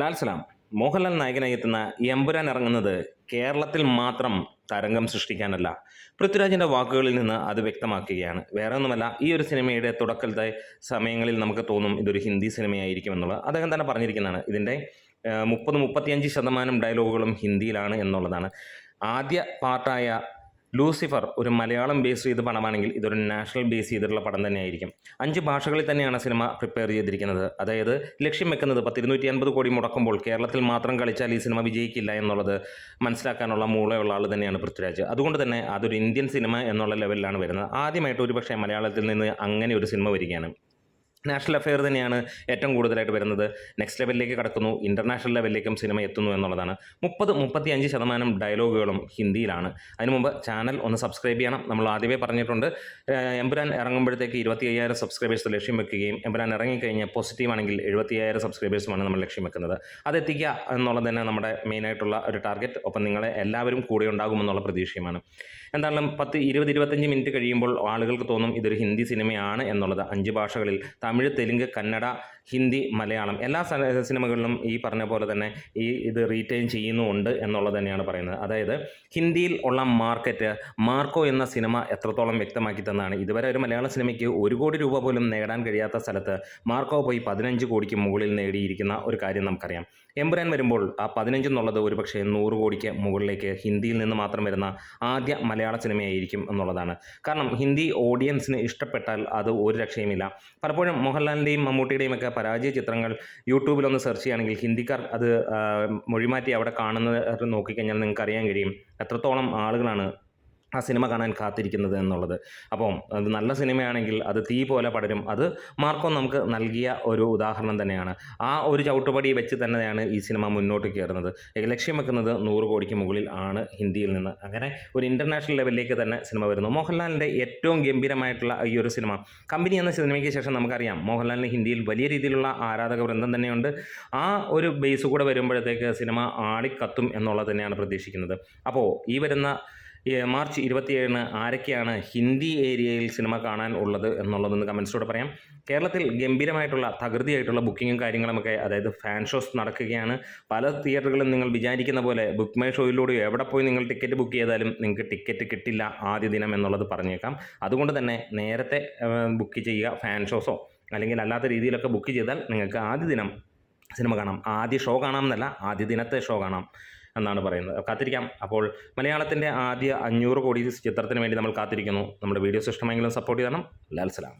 ലാൽ സലാം മോഹൻലാൽ നായകനായി എത്തുന്ന എമ്പുരാൻ ഇറങ്ങുന്നത് കേരളത്തിൽ മാത്രം തരംഗം സൃഷ്ടിക്കാനല്ല. പൃഥ്വിരാജിൻ്റെ വാക്കുകളിൽ നിന്ന് അത് വ്യക്തമാക്കുകയാണ്. വേറെ ഒന്നുമല്ല, ഈ ഒരു സിനിമയുടെ തുടക്കത്തെ സമയങ്ങളിൽ നമുക്ക് തോന്നും ഇതൊരു ഹിന്ദി സിനിമയായിരിക്കും എന്നുള്ളത്. അദ്ദേഹം തന്നെ പറഞ്ഞിരിക്കുന്നതാണ്. ഇതിൻ്റെ 30-35% ഡയലോഗുകളും ഹിന്ദിയിലാണ് എന്നുള്ളതാണ്. ആദ്യ പാർട്ടായ ലൂസിഫർ ഒരു മലയാളം ബേസ് ചെയ്ത് പടമാണെങ്കിൽ ഇതൊരു നാഷണൽ ബേസ് ചെയ്തിട്ടുള്ള പടം തന്നെയായിരിക്കും. 5 ഭാഷകളിൽ തന്നെയാണ് സിനിമ പ്രിപ്പയർ ചെയ്തിരിക്കുന്നത്. അതായത് ലക്ഷ്യം വെക്കുന്നത് 250 കോടി മുടക്കുമ്പോൾ കേരളത്തിൽ മാത്രം കളിച്ചാൽ ഈ സിനിമ വിജയിക്കില്ല എന്നുള്ളത് മനസ്സിലാക്കാനുള്ള മൂളയുള്ള ആൾ തന്നെയാണ് പൃഥ്വിരാജ്. അതുകൊണ്ട് തന്നെ അതൊരു ഇന്ത്യൻ സിനിമ എന്നുള്ള ലെവലിലാണ് വരുന്നത്. ആദ്യമായിട്ട് ഒരുപക്ഷെ മലയാളത്തിൽ നിന്ന് അങ്ങനെ ഒരു സിനിമ വരികയാണ്. നാഷണൽ അഫെയർ തന്നെയാണ് ഏറ്റവും കൂടുതലായിട്ട് വരുന്നത്. നെക്സ്റ്റ് ലെവലിലേക്ക് കടക്കുന്നു, ഇൻ്റർനാഷണൽ ലെവലിലേക്കും സിനിമ എത്തുന്നു എന്നുള്ളതാണ്. 30-35% ഡയലോഗുകളും ഹിന്ദിയിലാണ്. അതിനു മുമ്പ് ചാനൽ ഒന്ന് സബ്സ്ക്രൈബ് ചെയ്യണം. നമ്മൾ ആദ്യമേ പറഞ്ഞിട്ടുണ്ട്, എമ്പുരാൻ ഇറങ്ങുമ്പോഴത്തേക്ക് 25,000 സബ്സ്ക്രൈബേഴ്സ് ലക്ഷ്യം വെക്കുകയും എമ്പുരാൻ ഇറങ്ങിക്കഴിഞ്ഞാൽ പോസിറ്റീവ് ആണെങ്കിൽ 75,000 സബ്സ്ക്രൈബേഴ്സുമാണ് നമ്മൾ ലക്ഷ്യം വെക്കുന്നത്. അതെത്തിക്കുക എന്നുള്ളത് തന്നെ നമ്മുടെ മെയിനായിട്ടുള്ള ഒരു ടാർഗറ്റ്. ഒപ്പം നിങ്ങളെ എല്ലാവരും കൂടെ ഉണ്ടാകുമെന്നുള്ള പ്രതീക്ഷയുമാണ്. എന്തായാലും 10-20-25 മിനിറ്റ് കഴിയുമ്പോൾ ആളുകൾക്ക് തോന്നും ഇതൊരു ഹിന്ദി സിനിമയാണ് എന്നുള്ളത്. 5 ഭാഷകളിൽ തമിഴ്, തെലുങ്ക്, കന്നഡ, ഹിന്ദി, മലയാളം എല്ലാ സിനിമകളിലും ഈ പറഞ്ഞ പോലെ തന്നെ ഇത് റീറ്റെയിൻ ചെയ്യുന്നുമുണ്ട് എന്നുള്ളത് തന്നെയാണ് പറയുന്നത്. അതായത് ഹിന്ദിയിൽ ഉള്ള മാർക്കറ്റ് മാർക്കോ എന്ന സിനിമ എത്രത്തോളം വ്യക്തമാക്കി തന്നാണ്. ഇതുവരെ ഒരു മലയാള സിനിമയ്ക്ക് 1 കോടി രൂപ പോലും നേടാൻ കഴിയാത്ത സ്ഥലത്ത് മാർക്കോ പോയി 15 കോടിക്ക് മുകളിൽ നേടിയിരിക്കുന്ന ഒരു കാര്യം നമുക്കറിയാം. എമ്പുരാൻ വരുമ്പോൾ ആ 15 എന്നുള്ളത് ഒരുപക്ഷെ 100 കോടിക്ക് മുകളിലേക്ക് ഹിന്ദിയിൽ നിന്ന് മാത്രം വരുന്ന ആദ്യ മലയാള സിനിമയായിരിക്കും എന്നുള്ളതാണ്. കാരണം ഹിന്ദി ഓഡിയൻസിന് ഇഷ്ടപ്പെട്ടാൽ അത് ഒരു രക്ഷയുമില്ല. പലപ്പോഴും മോഹൻലാലിൻ്റെയും മമ്മൂട്ടിയുടെയും ഒക്കെ പരാജയ ചിത്രങ്ങൾ യൂട്യൂബിലൊന്ന് സെർച്ച് ചെയ്യുകയാണെങ്കിൽ ഹിന്ദിക്കാർ അത് മൊഴിമാറ്റി അവിടെ കാണുന്നത് നോക്കിക്കഴിഞ്ഞാൽ നിങ്ങൾക്ക് അറിയാൻ കഴിയും എത്രത്തോളം ആളുകളാണ് ആ സിനിമ കാണാൻ കാത്തിരിക്കുന്നത് എന്നുള്ളത്. അപ്പം അത് നല്ല സിനിമയാണെങ്കിൽ അത് തീ പോലെ പടരും. അത് മാർക്കോ നമുക്ക് നൽകിയ ഒരു ഉദാഹരണം തന്നെയാണ്. ആ ഒരു ചവിട്ടുപടി വെച്ച് തന്നെയാണ് ഈ സിനിമ മുന്നോട്ട് കയറുന്നത്. ലക്ഷ്യം വെക്കുന്നത് 100 കോടിക്ക് മുകളിൽ ആണ് ഹിന്ദിയിൽ നിന്ന്. അങ്ങനെ ഒരു ഇൻ്റർനാഷണൽ ലെവലിലേക്ക് തന്നെ സിനിമ വരുന്നു. മോഹൻലാലിൻ്റെ ഏറ്റവും ഗംഭീരമായിട്ടുള്ള ഈ ഒരു സിനിമ കമ്പനി എന്ന സിനിമയ്ക്ക് ശേഷം നമുക്കറിയാം മോഹൻലാലിന് ഹിന്ദിയിൽ വലിയ രീതിയിലുള്ള ആരാധക വൃന്ദം തന്നെയുണ്ട്. ആ ഒരു ബേസ് കൂടെ വരുമ്പോഴത്തേക്ക് സിനിമ ആളിക്കത്തും എന്നുള്ളത് തന്നെയാണ് പ്രതീക്ഷിക്കുന്നത്. അപ്പോൾ ഈ വരുന്ന മാർച്ച് 27-ന് ആരൊക്കെയാണ് ഹിന്ദി ഏരിയയിൽ സിനിമ കാണാൻ ഉള്ളത് എന്നുള്ളതെന്ന് കമൻസിലൂടെ പറയാം. കേരളത്തിൽ ഗംഭീരമായിട്ടുള്ള തകൃതിയായിട്ടുള്ള ബുക്കിങ്ങും കാര്യങ്ങളുമൊക്കെ, അതായത് ഫാൻ ഷോസ് നടക്കുകയാണ്. പല തിയേറ്ററുകളും നിങ്ങൾ വിചാരിക്കുന്ന പോലെ ബുക്ക് മൈ ഷോയിലൂടെ എവിടെ പോയി നിങ്ങൾ ടിക്കറ്റ് ബുക്ക് ചെയ്താലും നിങ്ങൾക്ക് ടിക്കറ്റ് കിട്ടില്ല ആദ്യ ദിനം എന്നുള്ളത് പറഞ്ഞേക്കാം. അതുകൊണ്ട് തന്നെ നേരത്തെ ബുക്ക് ചെയ്യുക. ഫാൻ ഷോസോ അല്ലെങ്കിൽ അല്ലാത്ത രീതിയിലൊക്കെ ബുക്ക് ചെയ്താൽ നിങ്ങൾക്ക് ആദ്യ ദിനം സിനിമ കാണാം. ആദ്യ ഷോ കാണാമെന്നല്ല, ആദ്യ ദിനത്തെ ഷോ കാണാം എന്നാണ് പറയുന്നത്. കാത്തിരിക്കാം. അപ്പോൾ മലയാളത്തിൻ്റെ ആദ്യ 500 കോടി ചിത്രത്തിന് വേണ്ടി നമ്മൾ കാത്തിരിക്കുന്നു. നമ്മുടെ വീഡിയോസ് ഇഷ്ടമെങ്കിലും സപ്പോർട്ട് ചെയ്യണം. ലാൽ സലാം.